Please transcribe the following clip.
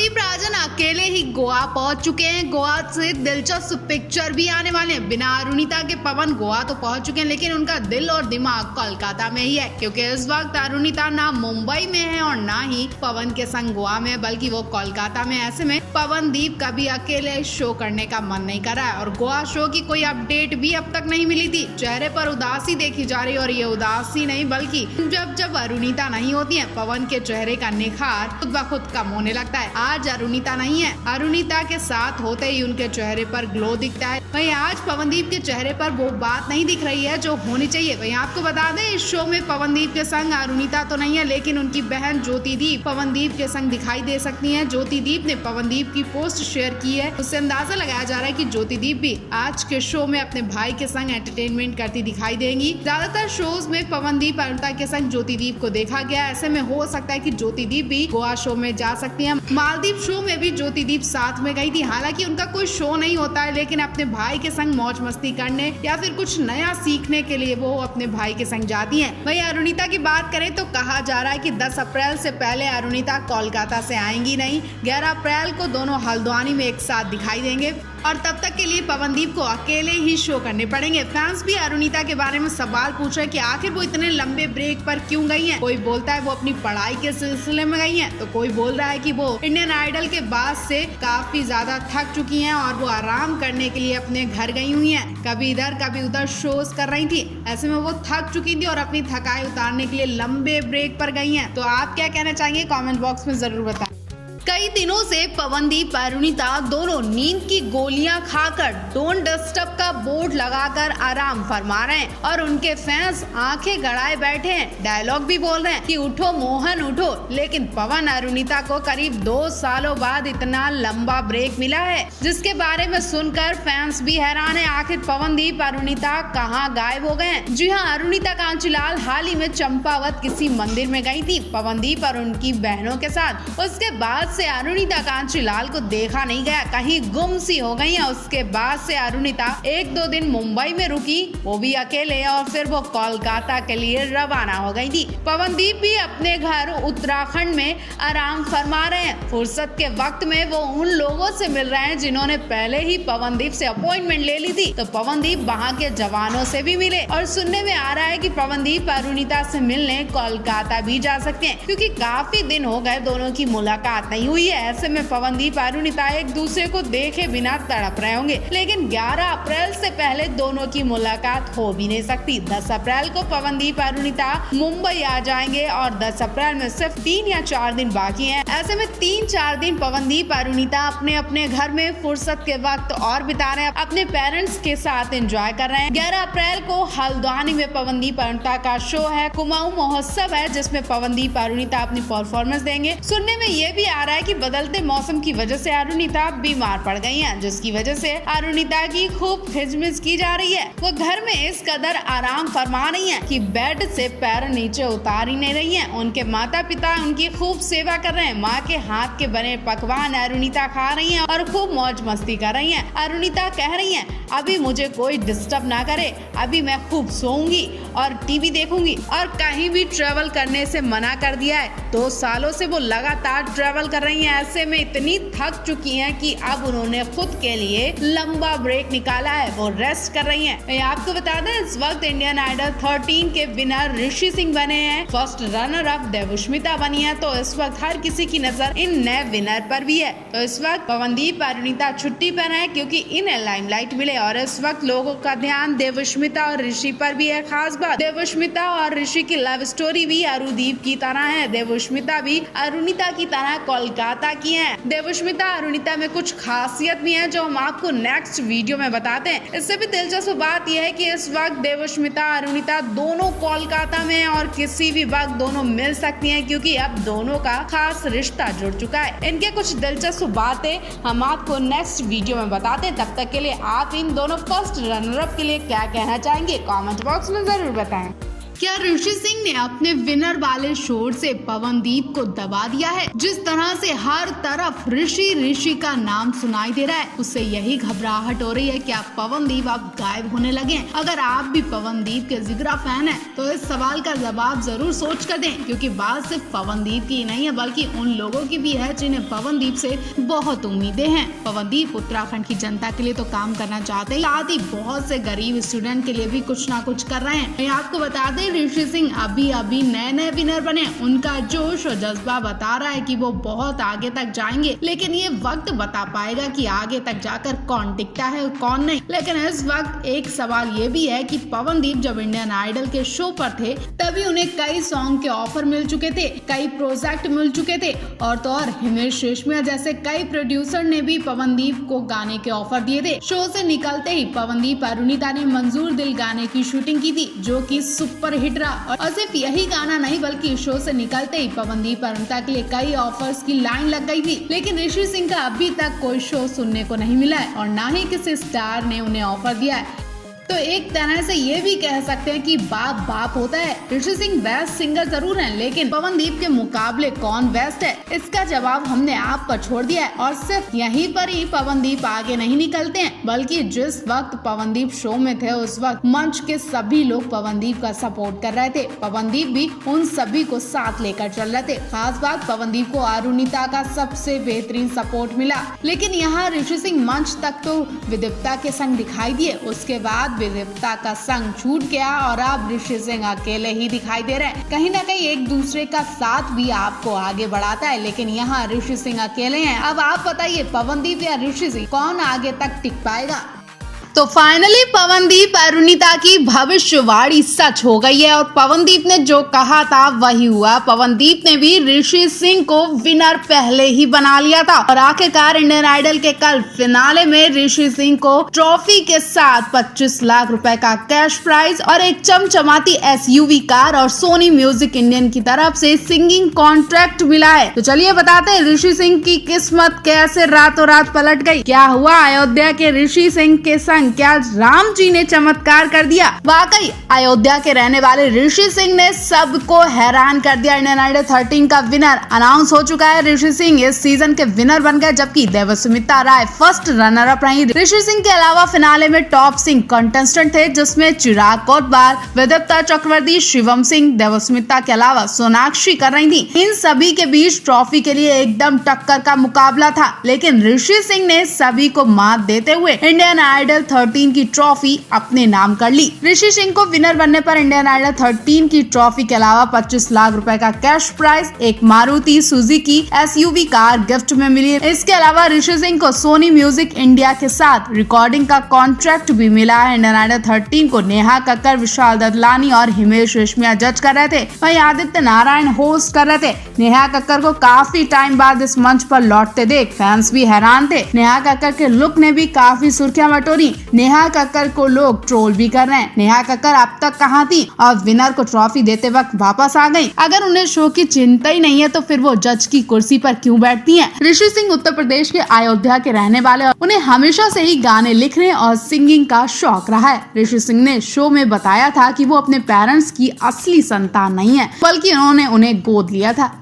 पवनदीप राजन अकेले ही गोवा पहुंच चुके हैं। गोवा से दिलचस्प पिक्चर भी आने वाले हैं। बिना अरुणिता के पवन गोवा तो पहुंच चुके हैं, लेकिन उनका दिल और दिमाग कोलकाता में ही है, क्योंकि इस वक्त अरुणिता ना मुंबई में है और ना ही पवन के संग गोवा में, बल्कि वो कोलकाता में। ऐसे में पवनदीप का भी अकेले शो करने का मन नहीं कर रहा है और गोवा शो की कोई अपडेट भी अब तक नहीं मिली थी। चेहरे पर उदासी देखी जा रही है और ये उदासी नहीं, बल्कि जब जब अरुणिता नहीं होती है, पवन के चेहरे का निखार खुद ब खुद कम होने लगता है। आज अरुणिता नहीं है, अरुणिता के साथ होते ही उनके चेहरे पर ग्लो दिखता है। वहीं आज पवनदीप के चेहरे पर वो बात नहीं दिख रही है जो होनी चाहिए। वहीं आपको बता दें, इस शो में पवनदीप के संग अरुणिता तो नहीं है, लेकिन उनकी बहन ज्योतिदीप पवनदीप के संग दिखाई दे सकती है। ज्योतिदीप ने पवनदीप की पोस्ट शेयर की है, उससे अंदाजा लगाया जा रहा है कि ज्योतिदीप भी आज के शो में अपने भाई के संग एंटरटेनमेंट करती दिखाई देंगी। ज्यादातर शोज में पवनदीप अरुणिता के संग ज्योतिदीप को देखा गया। ऐसे में हो सकता है कि ज्योतिदीप भी गोवा शो में जा सकती है। मालदीव शो में भी ज्योतिदीप साथ में गई थी। हालांकि उनका कोई शो नहीं होता है, लेकिन अपने भाई के संग मौज मस्ती करने या फिर कुछ नया सीखने के लिए वो अपने भाई के संग जाती हैं। वहीं अरुणिता की बात करें तो कहा जा रहा है कि 10 अप्रैल से पहले अरुणिता कोलकाता से आएंगी नहीं। 11 अप्रैल को दोनों हल्द्वानी में एक साथ दिखाई देंगे और तब तक के लिए पवनदीप को अकेले ही शो करने पड़ेंगे। फैंस भी अरुणिता के बारे में सवाल पूछ रहे हैं कि आखिर वो इतने लंबे ब्रेक पर क्यों गई हैं। कोई बोलता है वो अपनी पढ़ाई के सिलसिले में गई हैं, तो कोई बोल रहा है कि वो इंडियन आइडल के बाद से काफी ज्यादा थक चुकी हैं और वो आराम करने के लिए अपने घर गई हुई हैं। कभी इधर कभी उधर शोज कर रही थी। ऐसे में वो थक चुकी थी और अपनी थकाई उतारने के लिए लंबे ब्रेक पर गई हैं। तो आप क्या कहना चाहेंगे, कमेंट बॉक्स में जरूर बताएं। कई दिनों से पवनदीप अरुणिता दोनों नींद की गोलियां खाकर डोंट डिस्टर्ब का बोर्ड लगाकर आराम फरमा रहे हैं और उनके फैंस आंखें गड़ाए बैठे हैं। डायलॉग भी बोल रहे हैं कि उठो मोहन उठो। लेकिन पवन अरुणिता को करीब 2 सालों बाद इतना लंबा ब्रेक मिला है, जिसके बारे में सुनकर फैंस भी हैरान है। आखिर पवनदीप अरुणिता कहां गायब हो गए हैं? जी हां, अरुणिता कांचीलाल हाल ही में चंपावत किसी मंदिर में गई थी पवनदीप और उनकी बहनों के साथ। उसके बाद से अरुणिता कांचीलाल को देखा नहीं गया, कहीं गुम सी हो गई है। उसके बाद से अरुणिता 1-2 दिन मुंबई में रुकी, वो भी अकेले, और फिर वो कोलकाता के लिए रवाना हो गई थी। पवनदीप भी अपने घर उत्तराखंड में आराम फरमा रहे हैं। फुर्सत के वक्त में वो उन लोगों से मिल रहे हैं जिन्होंने पहले ही पवनदीप से अपॉइंटमेंट ले ली थी। तो पवनदीप वहाँ के जवानों से भी मिले और सुनने में आ रहा है कि पवनदीप अरुणिता से मिलने कोलकाता भी जा सकते हैं, क्योंकि काफी दिन हो गए दोनों की मुलाकात नहीं हुई है। ऐसे में पवनदीप अरुणिता एक दूसरे को देखे बिना तड़प रहे होंगे, लेकिन 11 अप्रैल से पहले दोनों की मुलाकात हो भी नहीं सकती। 10 अप्रैल को पवनदीप अरुणिता मुंबई आ जाएंगे और 10 अप्रैल में सिर्फ 3 या 4 दिन बाकी हैं। ऐसे में 3-4 दिन पवनदीप अरुणिता अपने अपने घर में फुर्सत के वक्त और बिता रहे हैं, अपने पेरेंट्स के साथ एंजॉय कर रहे हैं। 11 अप्रैल को हल्द्वानी में पवनदीप अरुणिता का शो है, कुमाऊं महोत्सव है, जिसमें पवनदीप अरुणिता अपनी परफॉर्मेंस देंगे। सुनने में ये भी आ रहा है कि बदलते मौसम की वजह से अरुणिता बीमार पड़ गई हैं, जिसकी वजह से अरुणिता की खूब खिचमिच की जा रही है। वो घर में इस कदर आराम फरमा रही हैं कि बेड से पैर नीचे उतार ही नहीं रही हैं। उनके माता पिता उनकी खूब सेवा कर रहे हैं। माँ के हाथ के बने पकवान अरुणिता खा रही हैं और खूब मौज मस्ती कर रही हैं। अरुणिता कह रही हैं, अभी मुझे कोई डिस्टर्ब ना करे, अभी मैं खूब सोऊंगी और टीवी देखूंगी, और कहीं भी ट्रेवल करने से मना कर दिया है। 2 सालों से वो लगातार ट्रेवल कर रही हैं। ऐसे में इतनी थक चुकी हैं कि अब उन्होंने खुद के लिए लंबा ब्रेक निकाला है, वो रेस्ट कर रही हैं। मैं आपको बता दें, इस वक्त इंडियन आइडल 13 के विनर ऋषि सिंह बने हैं, फर्स्ट रनर अप देवष्मिता बनी है। तो इस वक्त हर किसी की नजर इन नए विनर पर भी है। तो इस वक्त पवनदीप अरुणिता छुट्टी पर है, क्योंकि इन्हें लाइमलाइट मिले, और इस वक्त लोगों का ध्यान देवष्मिता और ऋषि पर भी है। खास बात, देवष्मिता और ऋषि की लव स्टोरी भी अरुदीप की तरह है। देवष्मिता भी अरुणिता की तरह कोलकाता की हैं। देवष्मिता अरुणिता में कुछ खासियत भी है जो हम आपको नेक्स्ट वीडियो में बताते हैं। इससे भी दिलचस्प बात यह है कि इस वक्त देवष्मिता अरुणिता दोनों कोलकाता में हैं और किसी भी वक्त दोनों मिल सकती हैं, क्योंकि अब दोनों का खास रिश्ता जुड़ चुका है। इनके कुछ दिलचस्प बातें हम आपको नेक्स्ट वीडियो में बताते हैं। तब तक के लिए आप इन दोनों फर्स्ट रनर अप के लिए क्या कहना चाहेंगे, कमेंट बॉक्स में जरूर बताएं। क्या ऋषि सिंह ने अपने विनर वाले शोर से पवनदीप को दबा दिया है? जिस तरह से हर तरफ ऋषि का नाम सुनाई दे रहा है, उससे यही घबराहट हो रही है कि आप पवनदीप अब गायब होने लगे हैं। अगर आप भी पवनदीप के जिगरा फैन हैं, तो इस सवाल का जवाब जरूर सोच कर दें, क्योंकि बात सिर्फ पवनदीप की नहीं है बल्कि उन लोगों की भी है जिन्हें पवनदीप से बहुत उम्मीदें हैं। पवनदीप उत्तराखंड की जनता के लिए तो काम करना चाहते हैं, साथ ही बहुत से गरीब स्टूडेंट के लिए भी कुछ ना कुछ कर रहे हैं। आपको बता दें, ऋषि सिंह अभी नए विनर बने। उनका जोश और जज्बा बता रहा है कि वो बहुत आगे तक जाएंगे, लेकिन ये वक्त बता पाएगा कि आगे तक जाकर कौन टिकता है और कौन नहीं। लेकिन इस वक्त एक सवाल ये भी है कि पवनदीप जब इंडियन आइडल के शो पर थे, तभी उन्हें कई सॉन्ग के ऑफर मिल चुके थे, कई प्रोजेक्ट मिल चुके थे, और तो और हिमेश रेशमिया जैसे कई प्रोड्यूसर ने भी पवनदीप को गाने के ऑफर दिए थे। शो से निकलते ही पवनदीप अरुणिता ने मंजूर दिल गाने की शूटिंग की थी, जो कि सुपर हिट रहा। और सिर्फ यही गाना नहीं, बल्कि शो से निकलते ही पवनदीप अरुणिता के लिए कई ऑफर्स की लाइन लग गई थी। लेकिन ऋषि सिंह का अभी तक कोई शो सुनने को नहीं मिला है और ना ही किसी स्टार ने उन्हें ऑफर दिया है। तो एक तरह से ये भी कह सकते हैं कि बाप होता है। ऋषि सिंह बेस्ट सिंगर जरूर हैं, लेकिन पवनदीप के मुकाबले कौन बेस्ट है, इसका जवाब हमने आप पर छोड़ दिया है। और सिर्फ यहीं पर ही पवनदीप आगे नहीं निकलते हैं, बल्कि जिस वक्त पवनदीप शो में थे, उस वक्त मंच के सभी लोग पवनदीप का सपोर्ट कर रहे थे। पवनदीप भी उन सभी को साथ लेकर चल रहे थे। खास बात, पवनदीप को अरुणिता का सबसे बेहतरीन सपोर्ट मिला। लेकिन यहाँ ऋषि सिंह मंच तक तो विदिप्ता के संग दिखाई दिए, उसके बाद विदिप्ता का संग छूट गया और अब ऋषि सिंह अकेले ही दिखाई दे रहे हैं। कहीं ना कहीं एक दूसरे का साथ भी आपको आगे बढ़ाता है, लेकिन यहाँ ऋषि सिंह अकेले हैं। अब आप बताइए, पवनदीप या ऋषि सिंह, कौन आगे तक टिक पाएगा? तो फाइनली पवनदीप अरुणिता की भविष्यवाणी सच हो गई है और पवनदीप ने जो कहा था वही हुआ। पवनदीप ने भी ऋषि सिंह को विनर पहले ही बना लिया था और आखिरकार इंडियन आइडल के कल फिनाले में ऋषि सिंह को ट्रॉफी के साथ 25 लाख रुपए का कैश प्राइज और एक चमचमाती SUV कार और सोनी म्यूजिक इंडियन की तरफ से सिंगिंग कॉन्ट्रैक्ट मिला है। तो चलिए बताते हैं ऋषि सिंह की किस्मत कैसे रातों रात पलट गई। क्या हुआ अयोध्या के ऋषि सिंह के संग? क्या राम जी ने चमत्कार कर दिया? वाकई अयोध्या के रहने वाले ऋषि सिंह ने सबको हैरान कर दिया। इंडियन आइडल 13 का विनर अनाउंस हो चुका है। ऋषि सिंह इस सीजन के विनर बन गए, जबकि देवस्मिता राय फर्स्ट रनर अप रही। ऋषि सिंह के अलावा फिनाले में टॉप सिंह कंटेस्टेंट थे, जिसमें चिराग कोटवार, विदिप्ता चक्रवर्ती, शिवम सिंह, देवस्मिता के अलावा सोनाक्षी कर रही थी। इन सभी के बीच ट्रॉफी के लिए एकदम टक्कर का मुकाबला था, लेकिन ऋषि सिंह ने सभी को मात देते हुए इंडियन आइडल 13 की ट्रॉफी अपने नाम कर ली। ऋषि सिंह को विनर बनने पर इंडियन आइडल 13 की ट्रॉफी के अलावा 25 लाख रुपए का कैश प्राइज, एक Maruti Suzuki SUV car gift में मिली। इसके अलावा ऋषि सिंह को सोनी म्यूजिक इंडिया के साथ रिकॉर्डिंग का कॉन्ट्रैक्ट भी मिला है। इंडियन आइडल 13 को नेहा कक्कर, विशाल ददलानी और हिमेश रेशमिया जज कर रहे थे, वहीं आदित्य नारायण होस्ट कर रहे थे। नेहा कक्कर को काफी टाइम बाद इस मंच पर लौटते देख फैंस भी हैरान थे। नेहा कक्कर के लुक ने भी काफी सुर्खियां बटोरी। नेहा कक्कर को लोग ट्रोल भी कर रहे हैं। नेहा कक्कर अब तक कहाँ थी और विनर को ट्रॉफी देते वक्त वापस आ गई। अगर उन्हें शो की चिंता ही नहीं है तो फिर वो जज की कुर्सी पर क्यों बैठती हैं? ऋषि सिंह उत्तर प्रदेश के अयोध्या के रहने वाले, उन्हें हमेशा से ही गाने लिखने और सिंगिंग का शौक रहा है। ऋषि सिंह ने शो में बताया था कि वो अपने पेरेंट्स की असली संतान नहीं है, बल्कि उन्होंने उन्हें गोद लिया था।